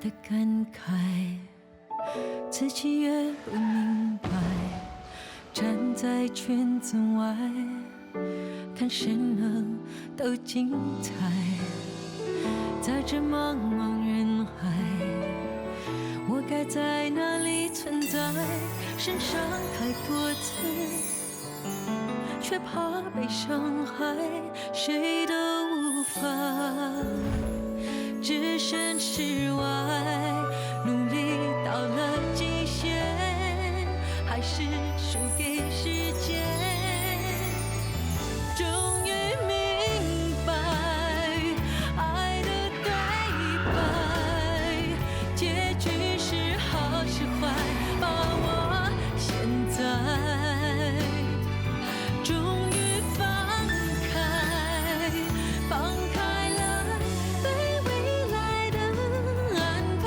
的感慨，自己越不明白。站在圈子外，看谁能都精彩。在这茫茫人海，我该在哪里存在？身上太多刺，却怕被伤害，谁都无法置身事外。努力到了极限，还是输给时间。终于明白，爱的对白，结局是好是坏，把握现在。终于放开，放开了对未来的安排。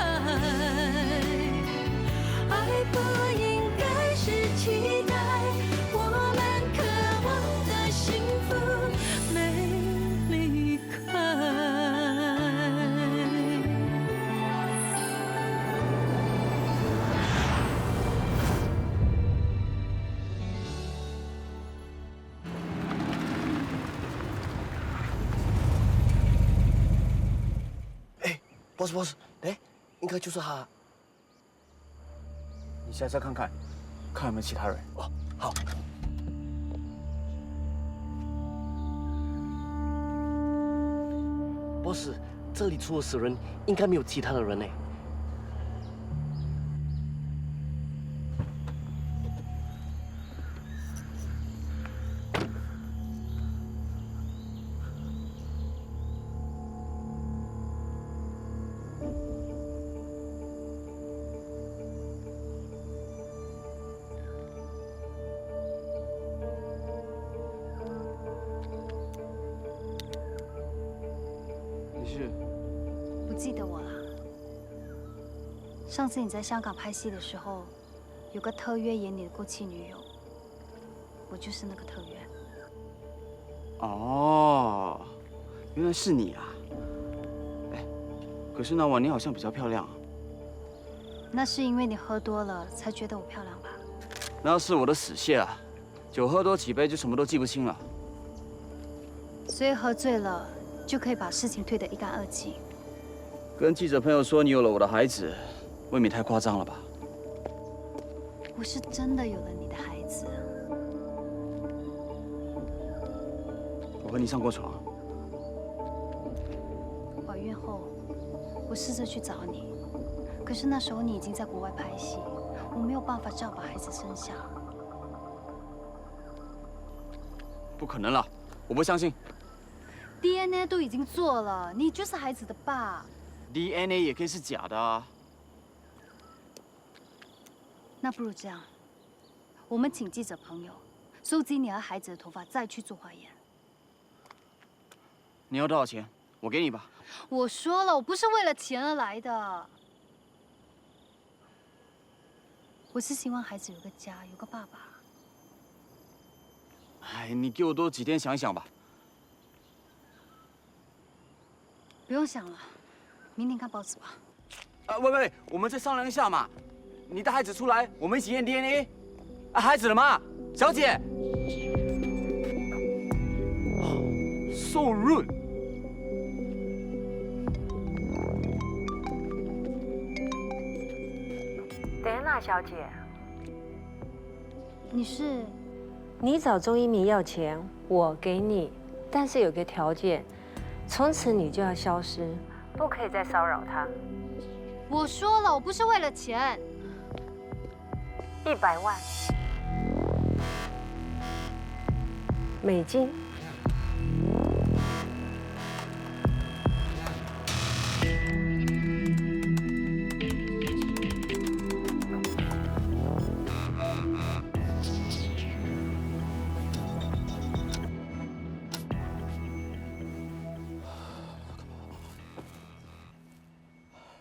爱不应该是期待，我们渴望的幸福没离开。boss，哎，应该就是他。你下车看看，看有没有其他人。哦，好。boss，这里除了死人，应该没有其他的人呢。你是？不记得我了。上次你在香港拍戏的时候，有个特约演你的过气女友，我就是那个特约。哦，原来是你啊！哎，可是那晚你好像比较漂亮啊。那是因为你喝多了才觉得我漂亮吧？那是我的死穴啊！酒喝多几杯就什么都记不清了。所以喝醉了就可以把事情推得一干二净。跟记者朋友说你有了我的孩子，未免太夸张了吧？我是真的有了你的孩子。我和你上过床。怀孕后，我试着去找你，可是那时候你已经在国外拍戏，我没有办法照把孩子生下。不可能了，我不相信。 DNA 都已经做了，你就是孩子的爸。DNA 也可以是假的啊。那不如这样，我们请记者朋友收集你和孩子的头发，再去做化验。你要多少钱？我给你吧。我说了，我不是为了钱而来的。我是希望孩子有个家，有个爸爸。哎，你给我多几天想一想吧。 不用想了，明天看报纸吧。喂，我们再商量一下嘛。你带孩子出来，我们一起验 DNA。啊，孩子了吗，小姐？受润。戴安娜小姐，你是？你找钟一鸣要钱，我给你，但是有个条件。 从此你就要消失，不可以再骚扰他。我说了，我不是为了钱。100万美金。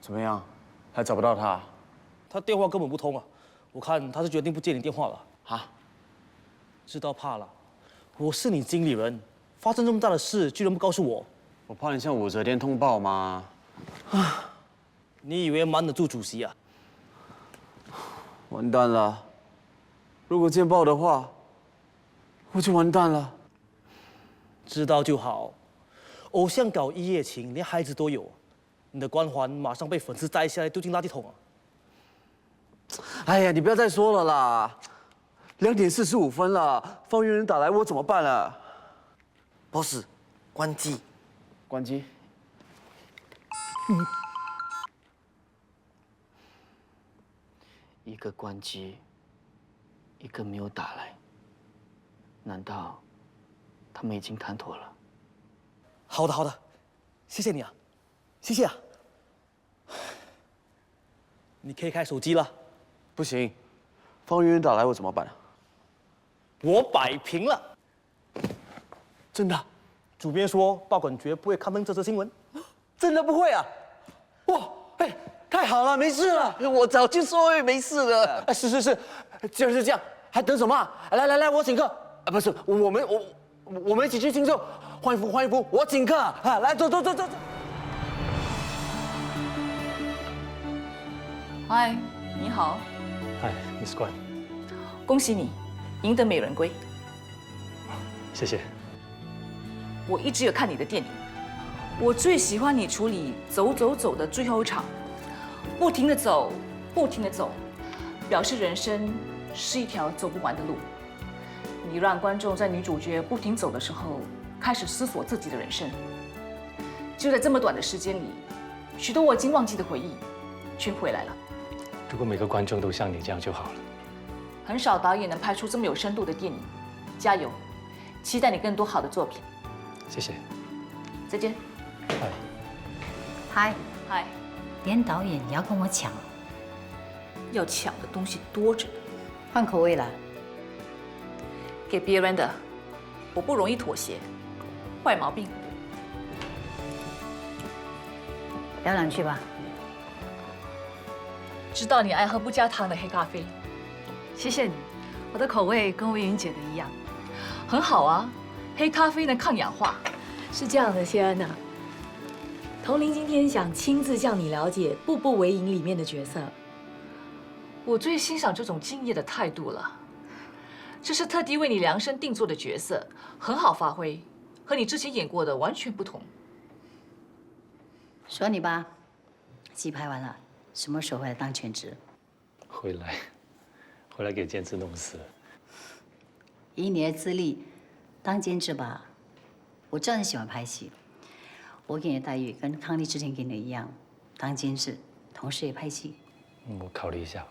怎么样？还找不到他？他电话根本不通啊！我看他是决定不接你电话了。啊？知道怕了？我是你经理人，发生这么大的事，居然不告诉我。我怕你向武则天通报吗？啊！你以为瞒得住主席啊？完蛋了！如果见报的话，我就完蛋了。知道就好。偶像搞一夜情，连孩子都有，你的光环马上被粉丝摘下来丢进垃圾桶啊！哎呀，你不要再说了啦！2点45分了，方圆人打来，我怎么办啊 boss， 关机。关机。一个关机，一个没有打来。难道他们已经谈妥了？好的，好的，谢谢你啊，谢谢啊。你可以开手机了。不行，方圆人打来，我怎么办啊？我摆平了。真的？主编说报馆绝不会刊登这则新闻。真的不会啊？哇，哎，太好了，没事了。我早就说没事了。是，既然是这样，还等什么啊？来，我请客啊！不是，我们一起去庆祝，换衣服，我请客啊！来，走。嗨，你好，嗨，Miss 关，恭喜你赢得美人归。谢谢。我一直有看你的电影，我最喜欢你处理走的最后一场，不停地走，表示人生是一条走不完的路。你让观众在女主角不停走的时候，开始思索自己的人生。就在这么短的时间里，许多我已经忘记的回忆，全回来了。如果每个观众都像你这样就好了。很少导演能拍出这么有深度的电影，加油！期待你更多好的作品。谢谢。再见。嗨。嗨，连导演也要跟我抢，要抢的东西多着呢。换口味了。给别人的，我不容易妥协，坏毛病。聊两句吧。知道你爱喝不加糖的黑咖啡，谢谢你，我的口味跟魏云姐的一样，很好啊。黑咖啡能抗氧化。是这样的，谢安娜。童玲今天想亲自向你了解《步步为营》里面的角色。我最欣赏这种敬业的态度了。这是特地为你量身定做的角色，很好发挥，和你之前演过的完全不同。说你吧，戏拍完了，什么时候回来当全职？回来给监制弄死。以你的资历，当监制吧。我知道你喜欢拍戏，我给你的待遇跟康利之前给你的一样，当监制，同时也拍戏。我考虑一下吧。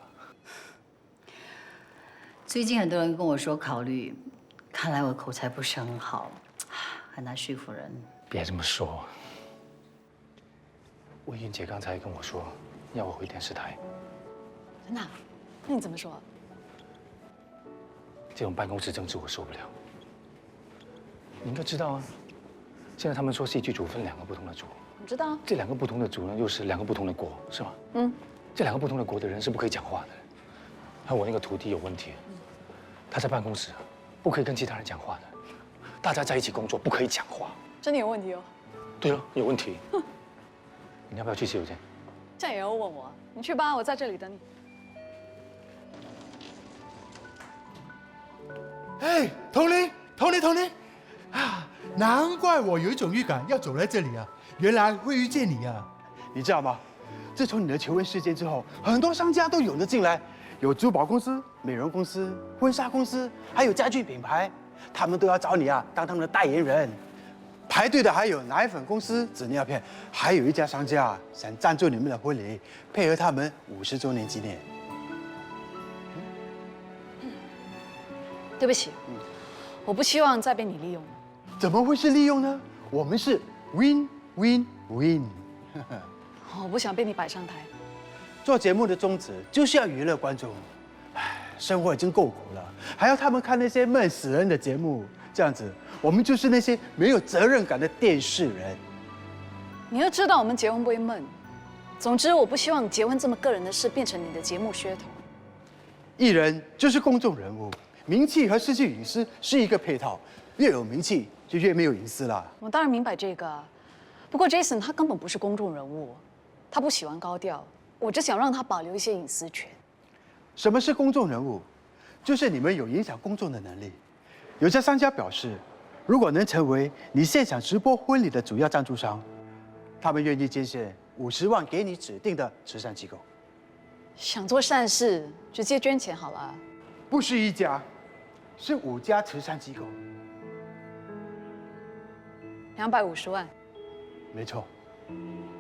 最近很多人跟我说考虑，看来我口才不是很好，很难说服人。别这么说。魏云姐刚才跟我说，要我回电视台。真的？那你怎么说？这种办公室政治我受不了。你应该知道啊，现在他们说戏剧组分2个不同的组。我知道。这2个不同的组呢，又是2个不同的国，是吗？这2个不同的国的人是不可以讲话的。还有我那个徒弟有问题，他在办公室不可以跟其他人讲话的，大家在一起工作不可以讲话。真的有问题哦。对啊，有问题。你要不要去洗手间？这样也要问我？你去吧，我在这里等你。哎，童玲啊，难怪我有一种预感要走在这里啊，原来会遇见你啊。你知道吗？自从你的求婚事件之后，很多商家都涌了进来，有珠宝公司、美容公司、婚纱公司，还有家具品牌，他们都要找你啊当他们的代言人。排队的还有奶粉公司、纸尿片，还有一家商家想赞助你们的婚礼，配合他们50周年纪念。对不起，我不希望再被你利用。怎么会是利用呢？我们是 win win win。我不想被你摆上台。做节目的宗旨就是要娱乐观众。唉，生活已经够苦了，还要他们看那些闷死人的节目，这样子，我们就是那些没有责任感的电视人。你要知道，我们结婚不会闷。总之，我不希望结婚这么个人的事变成你的节目噱头。艺人就是公众人物，名气和失去隐私是一个配套，越有名气就越没有隐私啦。我当然明白这个，不过 Jason 他根本不是公众人物，他不喜欢高调，我只想让他保留一些隐私权。什么是公众人物？就是你们有影响公众的能力。有些商家表示，如果能成为你现场直播婚礼的主要赞助商，他们愿意捐献50万给你指定的慈善机构。想做善事，直接捐钱好了。不是1家，是5家慈善机构。250万。没错。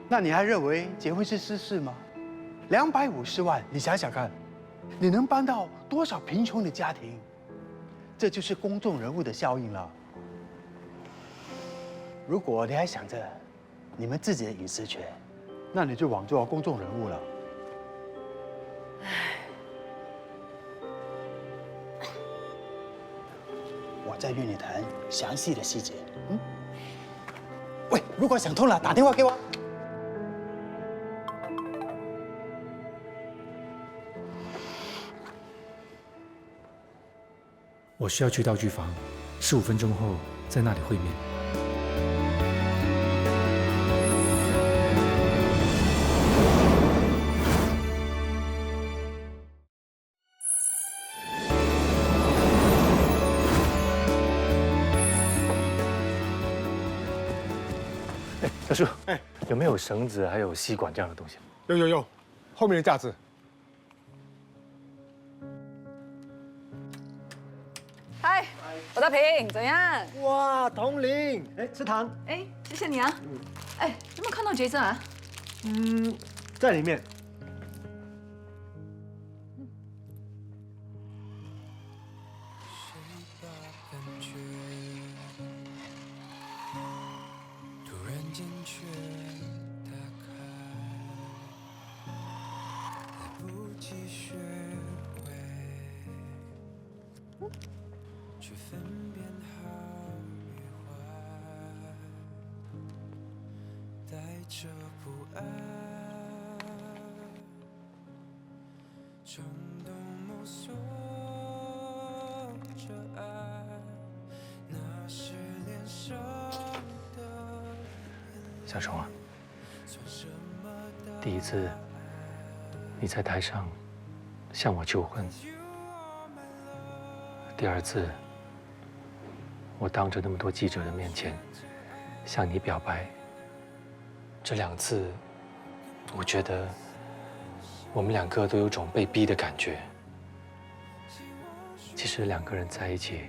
那你还认为结婚是私事吗？250万，你想想看，你能帮到多少贫穷的家庭？这就是公众人物的效应了。如果你还想着你们自己的隐私权，那你就枉做公众人物了。我再约你谈详细的细节。喂，如果想通了，打电话给我。我需要去道具房，15分钟后在那里会面。小树，有没有绳子还有吸管这样的东西？有，后面的架子。嗨，我大平，怎样？哇，童玲，吃糖。谢谢你啊。有没有看到杰森啊？在里面。小虫啊，第一次你在台上向我求婚，第二次我当着那么多记者的面前向你表白，这2次，我觉得我们2个都有种被逼的感觉。其实2个人在一起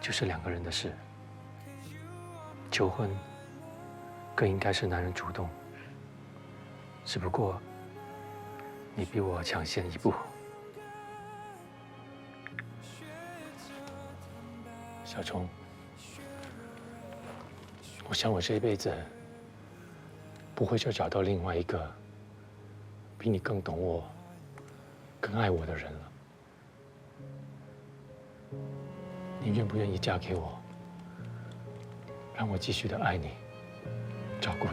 就是2个人的事，求婚更应该是男人主动，只不过你比我抢先一步。小虫，我想我这一辈子不会再找到另外一个比你更懂我、更爱我的人了。你愿不愿意嫁给我，让我继续的爱你？照顾你。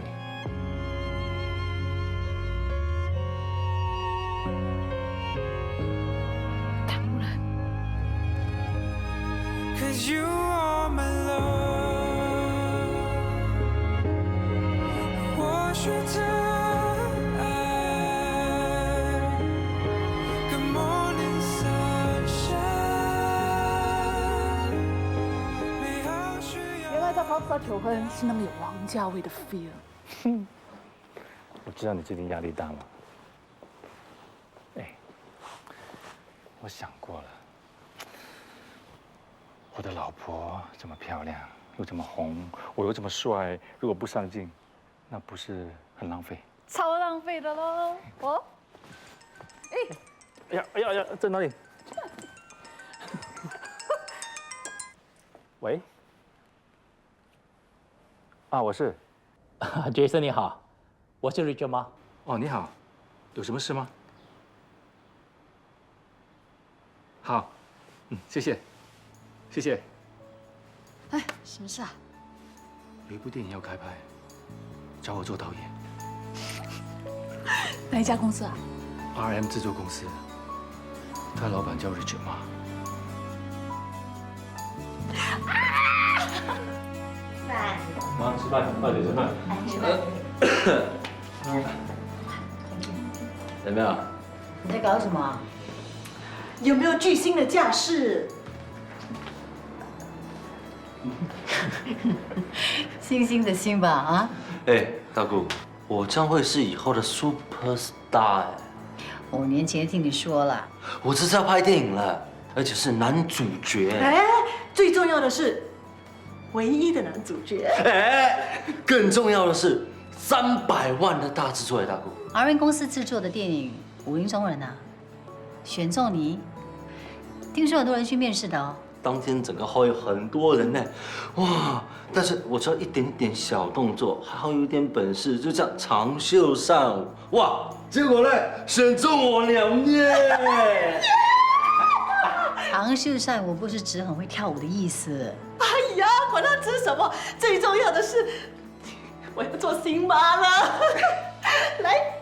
当然。'Cause you are my love， 我学着爱。Good morning sunshine， 美好需要。原来在 Popstar 求婚是那么有王家卫的 feel。我知道你最近压力大吗？我想过了，我的老婆这么漂亮，又这么红，我又这么帅，如果不上镜，那不是很浪费？超浪费的喽！我，哎呀，在哪里？喂？啊，我是。Jason 你好，我是 Richard 吗？哦，你好，有什么事吗？好，谢谢，谢谢。哎，什么事啊？有一部电影要开拍，找我做导演。哪一家公司啊 ？RM 制作公司，他老板叫 Richard 嘛。妈，吃饭，快点吃饭。有没有？你在搞什么？有没有巨星的架势？星星的星吧，啊？哎，大姑，我将会是以后的 super star 哎。 5年前听你说了，我这是要拍电影了，而且是男主角。哎，最重要的是，唯一的男主角。哎，更重要的是300万的大制作哎，大姑。R N 公司制作的电影《武林中人》啊，选中你，听说很多人去面试的哦。当天整个会有很多人呢，哇！但是我只要一点点小动作，还好有一点本事，就这样长袖善舞，哇！结果呢，选中我了耶！长袖善舞不是指很会跳舞的意思。哎呀，管他指什么，最重要的是我要做新妈了。来，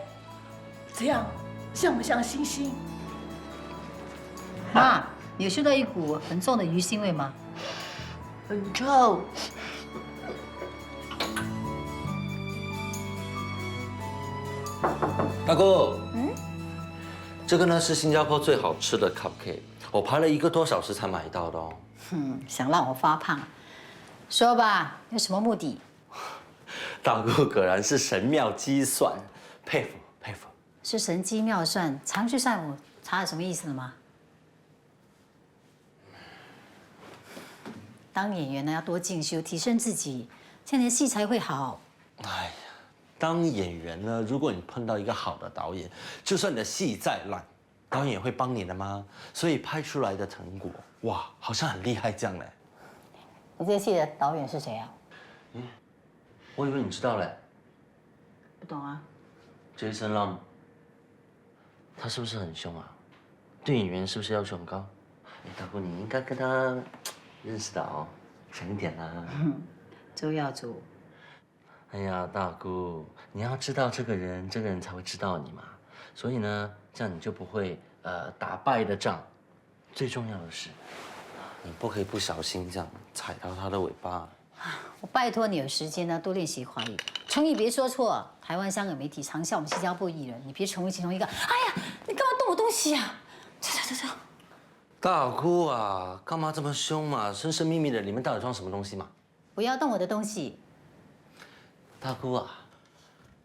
这样像不像星星？妈，你有嗅到一股很重的鱼腥味吗？很臭。大哥，这个呢是新加坡最好吃的 cupcake， 我排了1个多小时才买到的哦。想让我发胖？说吧，有什么目的？大哥果然是神妙计算，佩服佩服。是神机妙算，长袖善舞，查了什么意思了吗？当演员呢要多进修，提升自己，这样你的戏才会好。哎呀，当演员呢，如果你碰到一个好的导演，就算你的戏再烂，导演也会帮你的吗？所以拍出来的成果，哇，好像很厉害这样嘞。你这个戏的导演是谁啊？我以为你知道嘞。不懂啊。Jason Lam， 他是不是很凶啊？对演员是不是要求很高？哎，大姑，你应该跟他认识的哦，强一点啦。周耀祖。哎呀，大姑，你要知道这个人，这个人才会知道你嘛。所以呢，这样你就不会打败的仗。最重要的是，你不可以不小心这样踩到他的尾巴。我拜托你有时间呢，多练习华语，成语别说错。台湾、香港媒体常笑我们新加坡艺人，你别成为其中一个。哎呀，你干嘛动我东西啊？这。大姑啊，干嘛这么凶嘛？神神秘秘的，里面到底装什么东西嘛？不要动我的东西。大姑啊，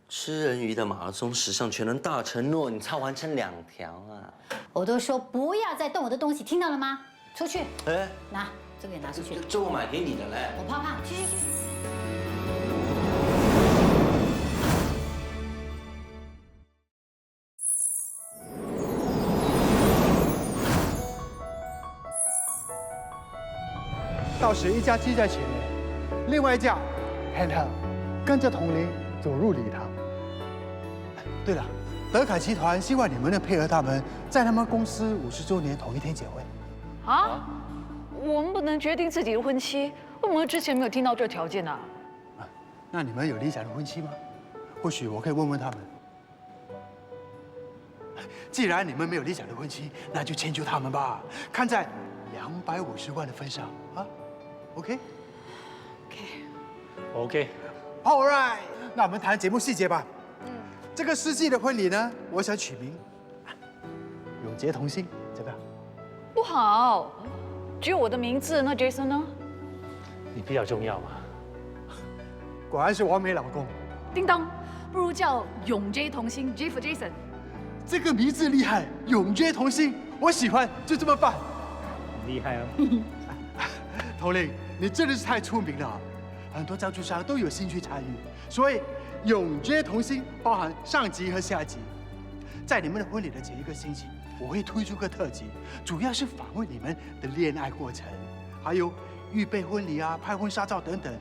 吃人鱼的马拉松10项全能大承诺，你才完成2条啊！我都说不要再动我的东西，听到了吗？出去。哎，拿这个也拿出去。这我买给你的嘞。我怕胖，去。到时一架机在前面，另外一架 handheld 跟着统领走入礼堂。对了，德凯集团希望你们能配合他们，在他们公司50周年同一天结婚。啊？我们不能决定自己的婚期，为什么之前没有听到这条件啊？那你们有理想的婚期吗？或许我可以问问他们。既然你们没有理想的婚期，那就迁就他们吧，看在250万的份上啊。OK。All right， 那我们谈节目细节吧。这个世纪的婚礼呢，我想取名永结同心，怎么样？不好，只有我的名字，那 Jason 呢？你比较重要嘛。果然是完美老公。叮当，不如叫永 J 同心 ，J for Jason。这个名字厉害，永结同心，我喜欢，就这么办。厉害啊！头领，你真的是太出名了，很多赞助商都有兴趣参与，所以永结同心包含上集和下集。在你们的婚礼的前1个星期，我会推出个特辑，主要是访问你们的恋爱过程，还有预备婚礼啊、拍婚纱照等等。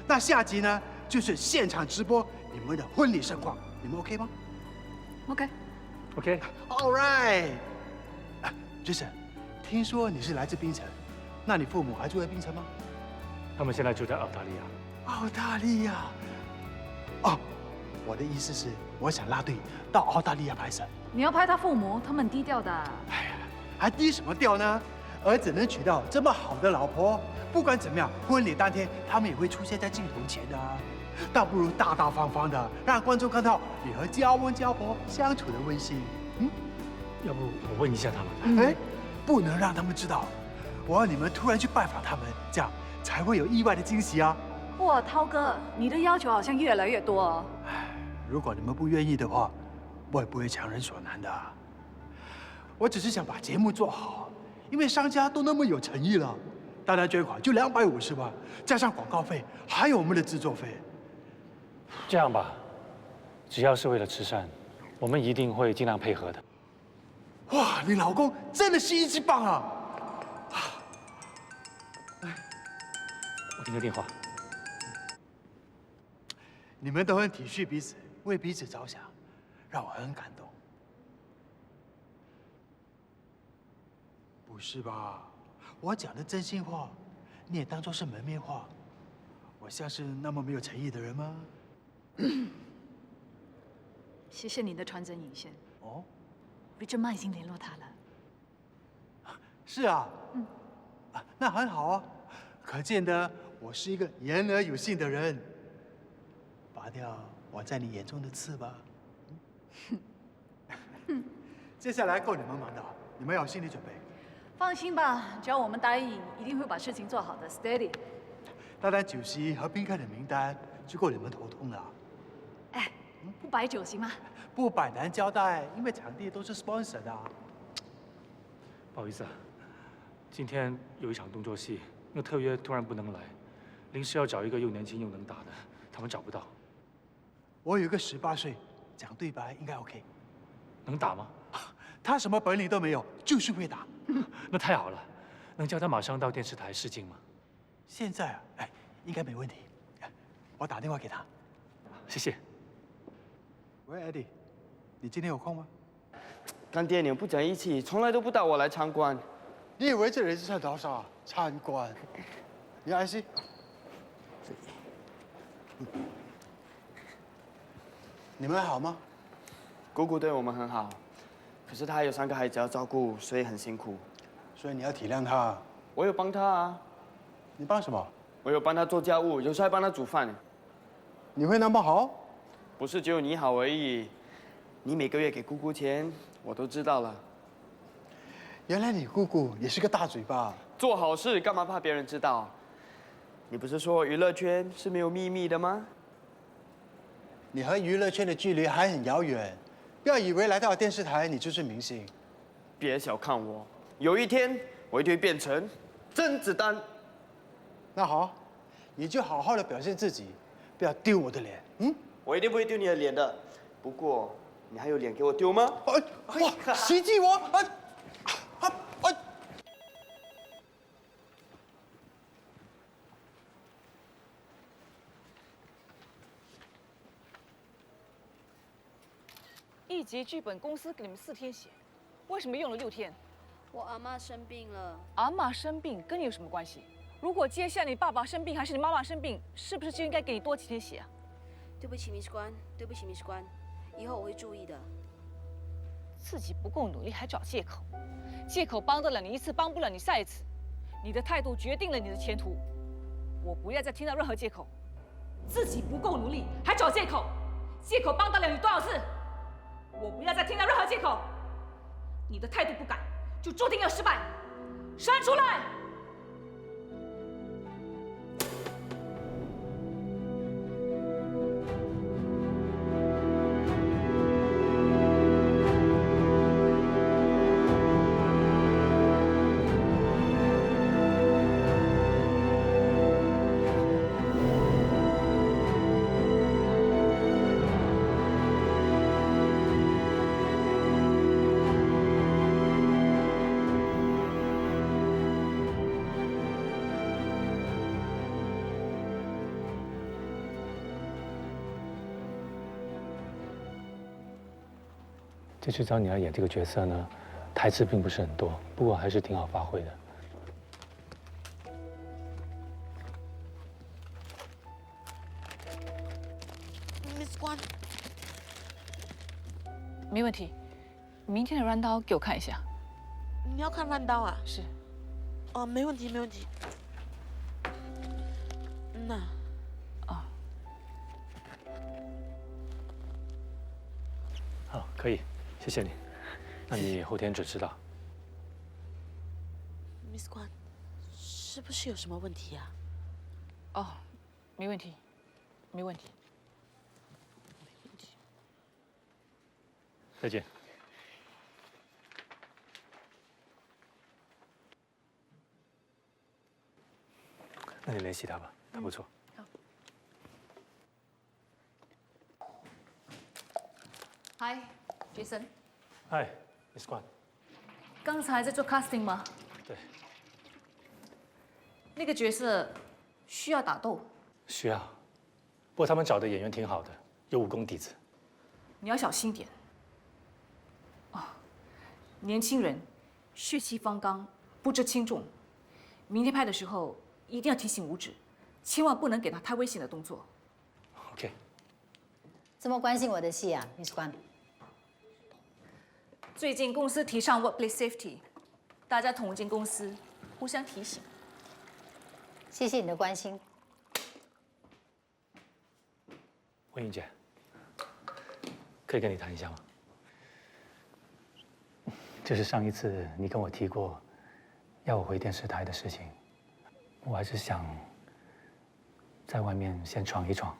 那下集呢，就是现场直播你们的婚礼盛况，你们 OK 吗 OK。All right。Jason， 听说你是来自槟城，那你父母还住在槟城吗？他们现在住在澳大利亚。澳大利亚。哦，我的意思是，我想拉队到澳大利亚拍摄。你要拍他父母，他们很低调的。还低什么调呢？儿子能娶到这么好的老婆，不管怎么样，婚礼当天他们也会出现在镜头前的啊。倒不如大大方方的，让观众看到你和娇温娇婆相处的温馨。要不我问一下他们？哎，不能让他们知道，我要你们突然去拜访他们，这样才会有意外的惊喜啊！哇，涛哥，你的要求好像越来越多哦。如果你们不愿意的话，我也不会强人所难的。我只是想把节目做好，因为商家都那么有诚意了，单单捐款就250万，加上广告费，还有我们的制作费。这样吧，只要是为了慈善，我们一定会尽量配合的。哇，你老公真的是一级棒啊！我听个电话。你们都很体恤彼此，为彼此着想，让我很感动。不是吧？我讲的真心话，你也当作是门面话？我像是那么没有诚意的人吗？谢谢你的传真引线。哦 ，Richard Ma 已经联络他了。是啊，那很好啊，可见得我是一个言而有信的人。拔掉我在你眼中的刺吧。接下来够你们忙的，你们要有心理准备。放心吧，只要我们答应，一定会把事情做好的 ，steady。单单酒席和宾客的名单就够你们头痛了。哎，不摆酒行吗？不摆难交代，因为场地都是 sponsor 的。不好意思啊，今天有一场动作戏，那特约突然不能来，临时要找一个又年轻又能打的，他们找不到。我有一个18岁，讲对白应该 OK。能打吗？他什么本领都没有，就是会打。那太好了，能叫他马上到电视台试镜吗？现在啊，哎，应该没问题。我打电话给他。谢谢。喂 ，Eddie， 你今天有空吗？看电影不讲义气，从来都不带我来参观。你以为这里是多少参观？你 IC？你们好吗？姑姑对我们很好，可是她还有3个孩子要照顾，所以很辛苦。所以你要体谅她。我有帮她啊。你帮什么？我有帮她做家务，有时还帮她煮饭。你会那么好？不是只有你好而已，你每个月给姑姑钱，我都知道了。原来你姑姑也是个大嘴巴。做好事干嘛怕别人知道？你不是说娱乐圈是没有秘密的吗？你和娱乐圈的距离还很遥远，不要以为来到电视台你就是明星。别小看我，有一天我一定会变成甄子丹。那好，你就好好的表现自己，不要丢我的脸。我一定不会丢你的脸的。不过你还有脸给我丢吗？哇，袭击我！1集剧本公司给你们4天写，为什么用了6天？我阿妈生病了。阿嬷生病跟你有什么关系？如果接下来你爸爸生病还是你妈妈生病，是不是就应该给你多几天写啊？对不起，Miss 官，对不起，Miss 官，以后我会注意的。自己不够努力还找借口，借口帮得了你一次，帮不了你下一次。你的态度决定了你的前途。我不要再听到任何借口。自己不够努力还找借口，借口帮得了你多少次？我不要再听到任何借口。你的态度不改，就注定要失败。删除来！这次找你来演这个角色呢，台词并不是很多，不过还是挺好发挥的。Miss 官，没问题。明天的 run 刀给我看一下。你要看乱刀啊？是。哦，没问题，没问题。可以，谢谢你。那你后天准时到。 Miss 关，是不是有什么问题啊？哦，没问题，没问题。再见。那你联系他吧，他不错。嗨，Jason。嗨，Miss 关。刚才在做 casting 吗？对。那个角色需要打斗。需要，不过他们找的演员挺好的，有武功底子。你要小心点。哦，年轻人，血气方刚，不知轻重。明天拍的时候一定要提醒五指，千万不能给他太危险的动作。OK。这么关心我的戏啊，Miss 关？最近公司提倡 workplace safety， 大家同进公司，互相提醒。谢谢你的关心。文英姐，可以跟你谈一下吗？就是上一次你跟我提过，要我回电视台的事情，我还是想在外面先闯一闯。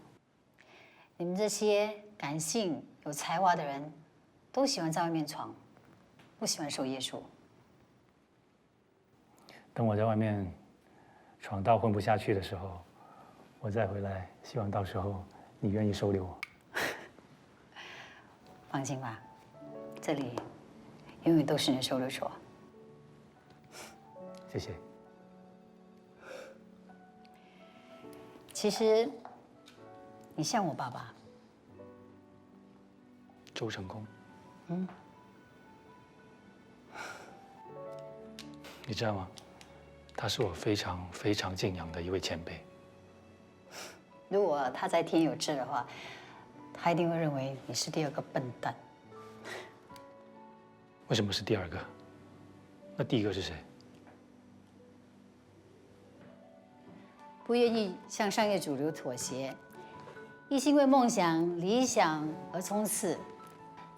你们这些感性、有才华的人，都喜欢在外面闯，不喜欢受约束。等我在外面闯到混不下去的时候，我再回来，希望到时候你愿意收留我。放心吧，这里永远都是你的收留所。谢谢。其实，你像我爸爸。周成功。嗯。你知道吗？他是我非常非常敬仰的一位前辈。如果他在天有志的话，他一定会认为你是第二个笨蛋。为什么是第二个？那第一个是谁？不愿意向商业主流妥协，一心为梦想、理想而冲刺，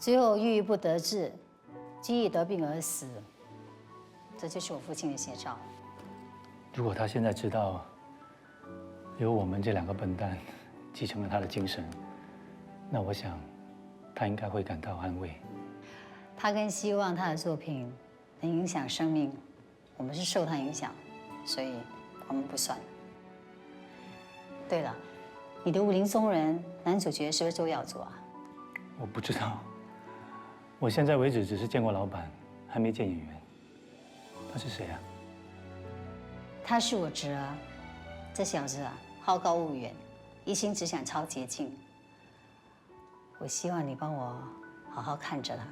最后郁郁不得志，积郁得病而死。这就是我父亲的写照。如果他现在知道有我们这两个笨蛋继承了他的精神，那我想他应该会感到安慰。他更希望他的作品能影响生命，我们是受他影响，所以我们不算。对了，你的《武林中人》男主角是不是周耀祖啊？我不知道，我现在为止只是见过老板，还没见演员。他是谁啊？他是我侄儿，这小子啊，好高骛远，一心只想抄捷径。我希望你帮我好好看着他。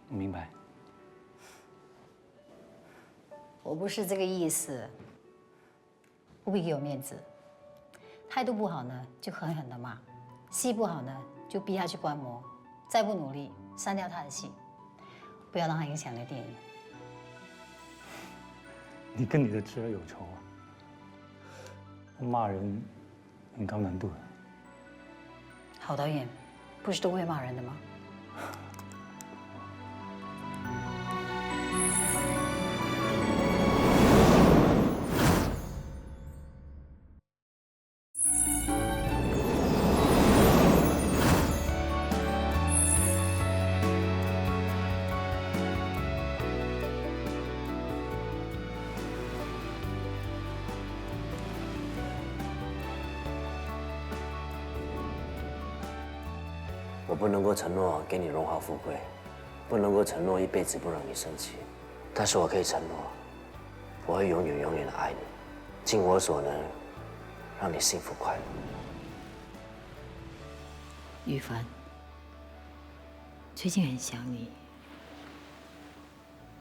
我明白。我不是这个意思，务必给我面子。态度不好呢，就狠狠的骂；戏不好呢，就逼他去观摩；再不努力，删掉他的戏，不要让他影响了电影。你跟你的侄儿有仇啊？我骂人很高难度的。好导演，不是都会骂人的吗？我不能够承诺给你荣华富贵，不能够承诺一辈子不让你生气，但是我可以承诺，我会永远永远的爱你，尽我所能，让你幸福快乐。羽凡，最近很想你。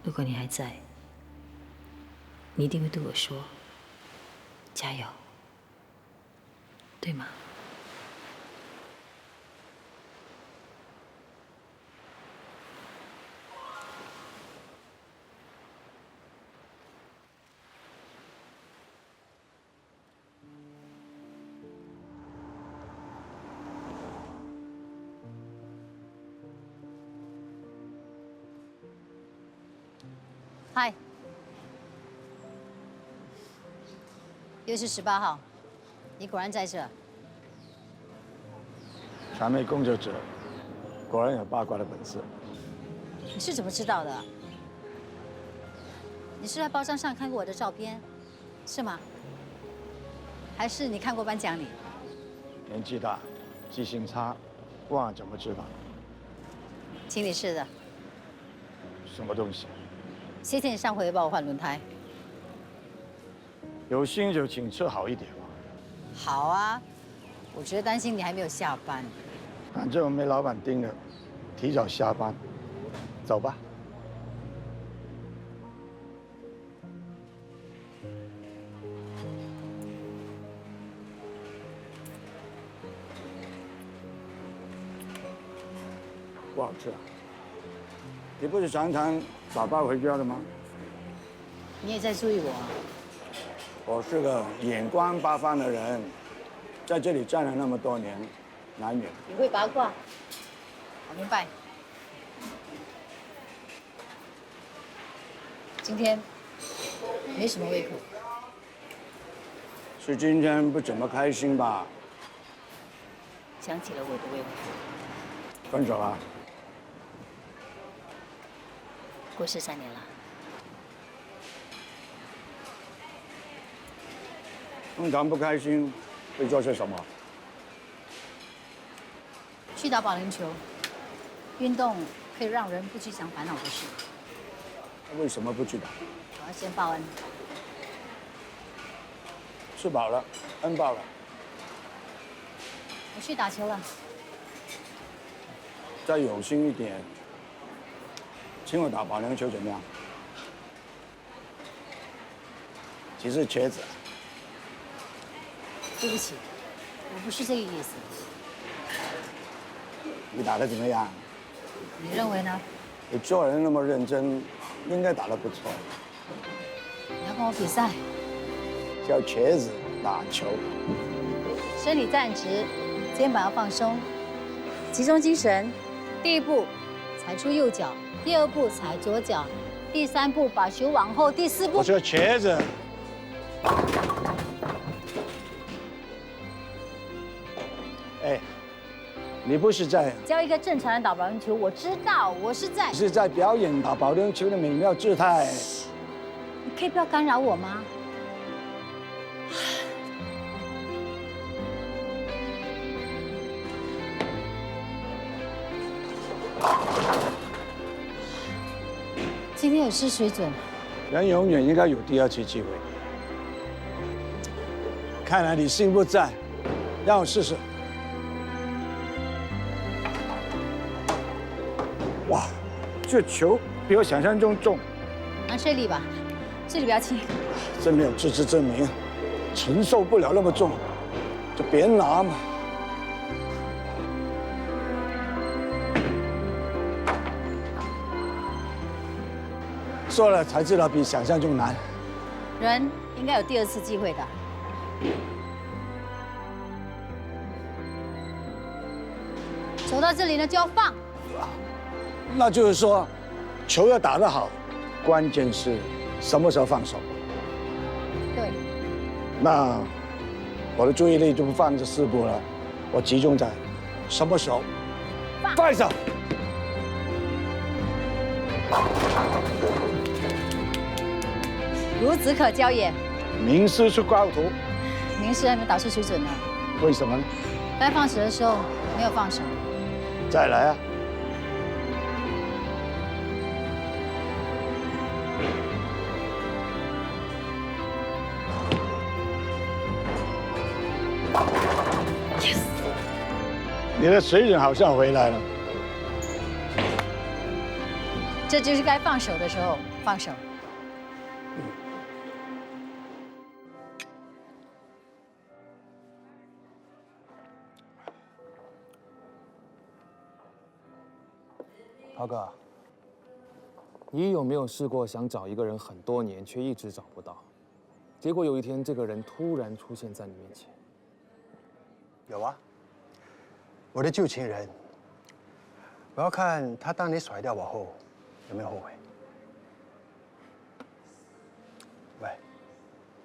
如果你还在，你一定会对我说：“加油。”对吗？嗨，又是18号，你果然在这。传媒工作者果然有八卦的本事。你是怎么知道的？你是在报章上看过我的照片，是吗？还是你看过颁奖礼？年纪大，记性差，忘了怎么知道？清理室的。什么东西？谢谢你上回帮我换轮胎。有心就请吃好一点嘛。好啊，我只是担心你还没有下班。反正我没老板盯着，提早下班。走吧。不好吃啊！你不是常常早八回家的吗？你也在注意我啊？我是个眼光八方的人，在这里站了那么多年，难免。你会八卦？我明白。今天没什么胃口。是今天不怎么开心吧？想起了我的未婚夫。分手了？过世3年了。通常不开心会做些什么？去打保龄球，运动可以让人不去想烦恼的事。为什么不去打？我要先报恩。吃饱了，恩报了。我去打球了。再有心一点，请我打保龄球怎么样？其实瘸子。对不起，我不是这个意思。你打得怎么样？你认为呢？你做人那么认真，应该打得不错。你要跟我比赛？叫瘸子打球。身体站直，肩膀要放松，集中精神。第一步，踩出右脚；第二步，踩左脚；第3步，把球往后；第4步。我是个瘸子。哎，你不是在教一个正常人打保龄球，我知道，我是在。你是在表演打保龄球的美妙姿态。你可以不要干扰我吗？今天有失水准。人永远应该有第2次机会。看来你心不在，让我试试。哇，这球比我想象中重。拿这力吧，这里比较轻。真没有自知之明，承受不了那么重，就别拿嘛。做了才知道比想象中难。人应该有第2次机会的。走到这里呢，就要放。那就是说，球要打得好，关键是什么时候放手。对。那我的注意力就不放这4步了，我集中在什么时候放手。孺子可教也。名师出高徒。名师还没打出水准呢。为什么呢？该放手的时候没有放手。再来啊！你的水准好像回来了。这就是该放手的时候放手。涛哥，你有没有试过想找一个人很多年，却一直找不到？结果有一天，这个人突然出现在你面前。有啊，我的旧情人。我要看他当年甩掉我后有没有后悔。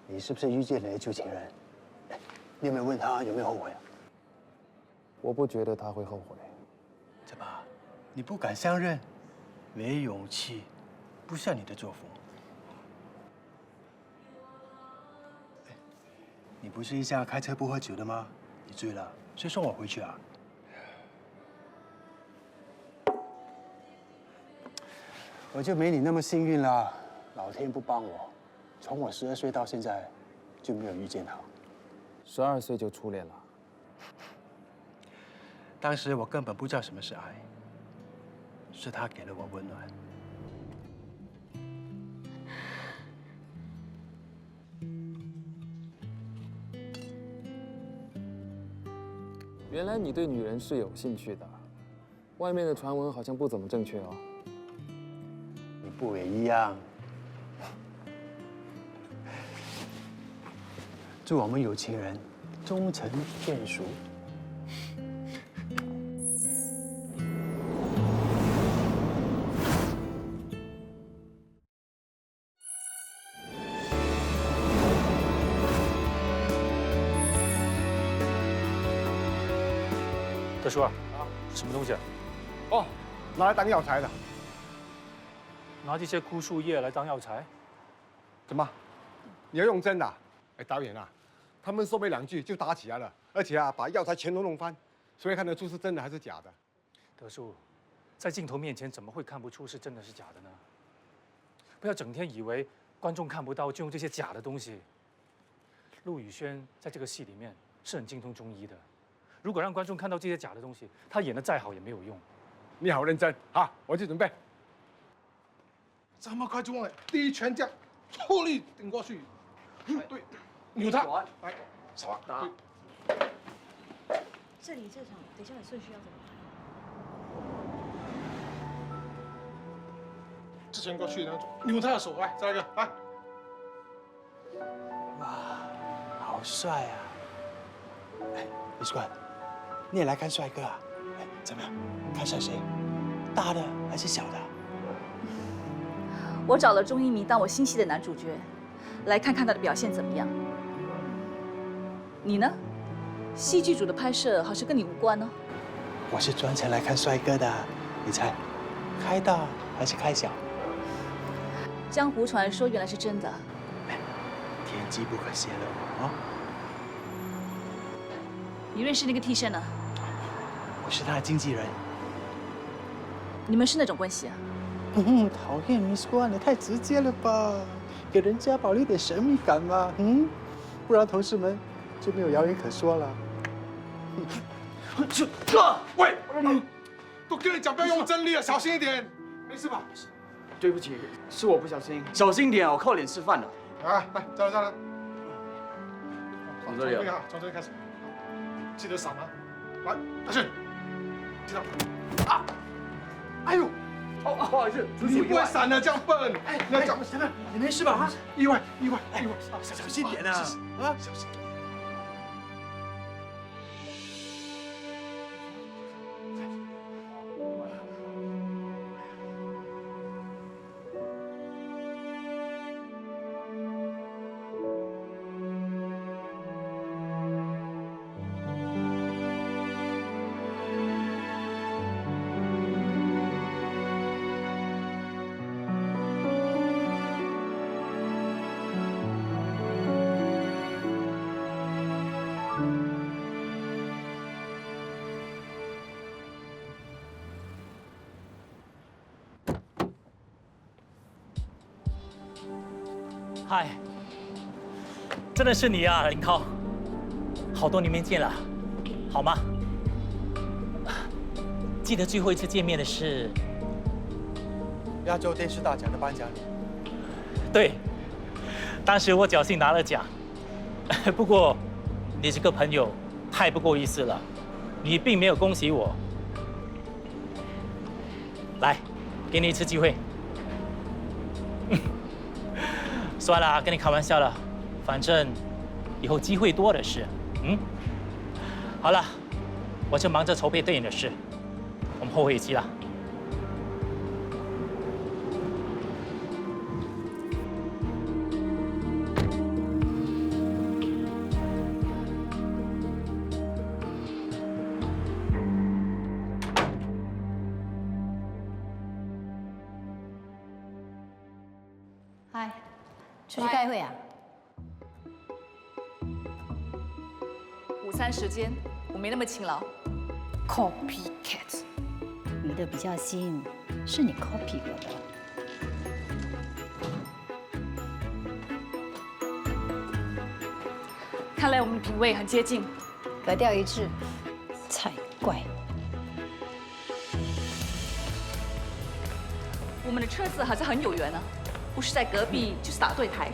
你是不是遇见了旧情人？你有没有问他有没有后悔啊？我不觉得他会后悔。怎么？你不敢相认？没勇气，不像你的作风。你不是一向开车不喝酒的吗？你醉了，谁送我回去啊？我就没你那么幸运了，老天不帮我，从我12岁到现在就没有遇见他。12岁就初恋了。当时我根本不知道什么是爱，是他给了我温暖。原来你对女人是有兴趣的，外面的传闻好像不怎么正确哦。你不也一样？祝我们有情人终成眷属。德叔啊，什么东西啊？哦，拿来当药材的。拿这些枯树叶来当药材？怎么？你要用真的啊？哎，导演啊，他们说没2句就打起来了，而且啊，把药材全都弄翻，所以看得出是真的还是假的。德叔，在镜头面前怎么会看不出是真的是假的呢？不要整天以为观众看不到就用这些假的东西。陆宇轩在这个戏里面是很精通中医的，如果让观众看到这些假的东西，他演得再好也没有用。你好认真啊，我去准备。这么快就忘了，第一拳这样错力顶过去，对，扭他，来，手打。这里这场，等一下你顺序要怎么之前过去那种，扭他的手，来，再来一个，来。哇，好帅啊！哎，李士官，你也来看帅哥啊？哎，怎么样？看上谁？大的还是小的？我找了钟一鸣当我新戏的男主角，来看看他的表现怎么样。你呢？戏剧组的拍摄好像跟你无关哦。我是专程来看帅哥的，你猜，开大还是开小？江湖传说原来是真的。天机不可泄露啊！你认识那个替身啊？我是他的经纪人。你们是那种关系啊？讨厌，Miss Guan，你太直接了吧？给人家保留点神秘感嘛，不然同事们就没有谣言可说了。喂，都跟你讲不要用真力了，小心一点，没事吧？对不起，是我不小心。小心点，我靠脸吃饭的。啊，来，再来再来。从这里啊，从这里开始，记得闪啊！来，开始，记得啊！哎呦！哦，不好意思，你不会闪的，这样笨。哎，你要讲前面，你没事吧？啊，意外，小心点啊！啊，小心。嗨，真的是你啊，林涛，好多年没见了，好吗？记得最后一次见面的是亚洲电视大奖的颁奖礼。对，当时我侥幸拿了奖，不过你这个朋友太不够意思了，你并没有恭喜我。来，给你一次机会。算了，跟你开玩笑了，反正以后机会多的是。好了，我就忙着筹备电影的事，我们后会有期了。出去开会啊？午餐时间，我没那么勤劳。Copycat， 你的比较新，是你 copy 我的。看来我们的品味很接近，格调一致，才怪。我们的车子好像很有缘啊，不是在隔壁就是打对台。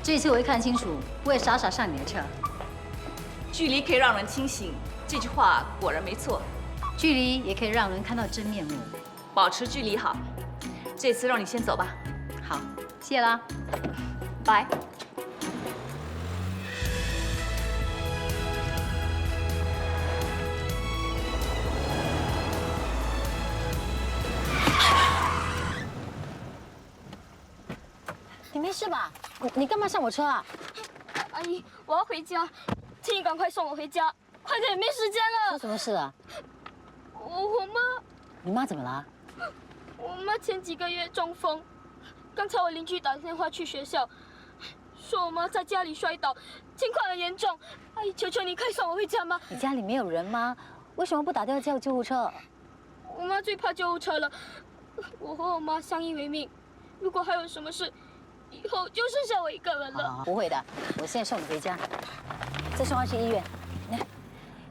这次我会看清楚，不会傻傻上你的车。距离可以让人清醒，这句话果然没错。距离也可以让人看到真面目。保持距离好。这次让你先走吧。好，谢啦，拜。你没事吧？你干嘛上我车啊？阿姨，我要回家，请你赶快送我回家，快点，没时间了。出什么事啊？我妈，你妈怎么了？我妈前几个月中风，刚才我邻居打电话去学校，说我妈在家里摔倒，情况很严重。阿姨，求求你，可以送我回家吗？你家里没有人吗？为什么不打电话叫救护车？我妈最怕救护车了，我和我妈相依为命，如果还有什么事，以后就剩下我一个人了。不会的，我现在送你回家，再送她去医院。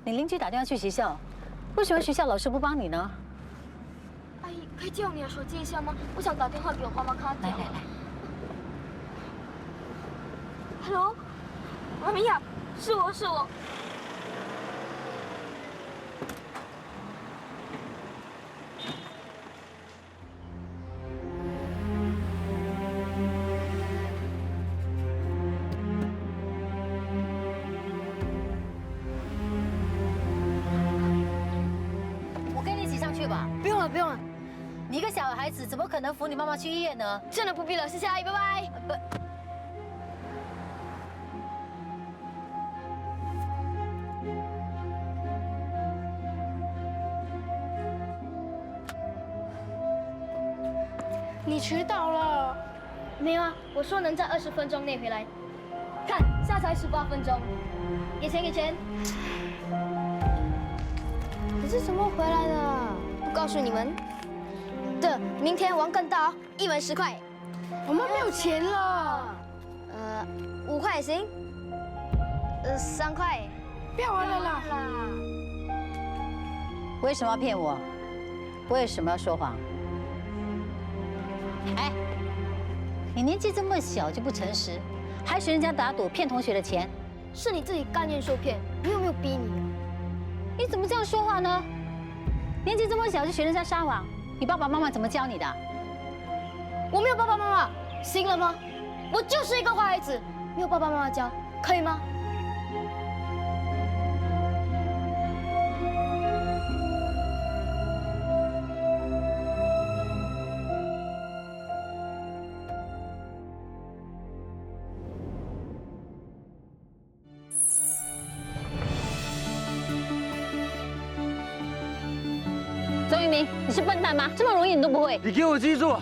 你邻居打电话去学校，为什么学校老师不帮你呢？阿姨，可以借用你的手机一下吗？我想打电话给我妈妈看。来。Hello， 妈咪呀，是我。不用了，你一个小孩子怎么可能扶你妈妈去医院呢？真的不必了，谢谢阿姨，拜拜。你迟到了。没有啊，我说能在20分钟内回来。看，现在才18分钟。给钱。你是什么回来的？不告诉你们。对，明天玩更大哦，1文10块。我们没有钱了。5块也行。3块。不要玩了啦。为什么要骗我？为什么要说谎？哎，你年纪这么小就不诚实，还学人家打赌骗同学的钱。是你自己甘愿受骗，我有没有逼你？你怎么这样说话呢？年纪这么小就学人家撒谎，你爸爸妈妈怎么教你的？我没有爸爸妈妈，行了吗？我就是一个坏孩子，没有爸爸妈妈教，可以吗？周一鸣，你是笨蛋吗？这么容易你都不会？你给我记住，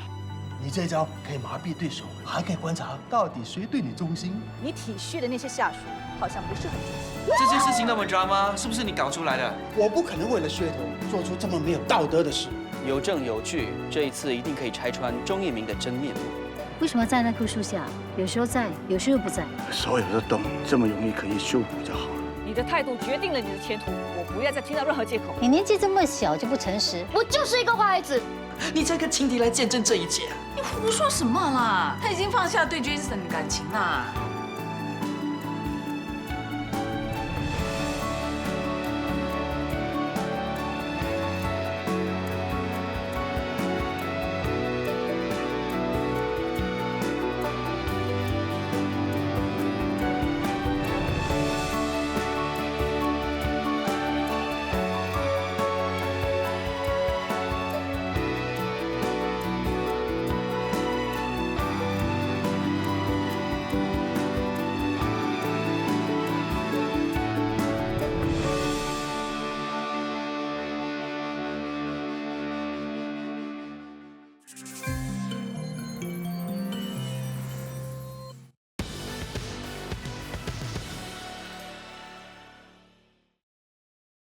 你这招可以麻痹对手，还可以观察到底谁对你忠心。你体恤的那些下属好像不是很忠心。这件事情那么抓吗？是不是你搞出来的？我不可能为了噱头做出这么没有道德的事。有证有据，这一次一定可以拆穿钟一鸣的真面目。为什么在那棵树下？有时候在，有时候不在。所有的洞这么容易可以修补就好了。你的态度决定了你的前途，我不要再听到任何借口。你年纪这么小就不诚实，我就是一个坏孩子。你这个情敌来见证这一切，你胡说什么啦？他已经放下对 Jason 的感情啦。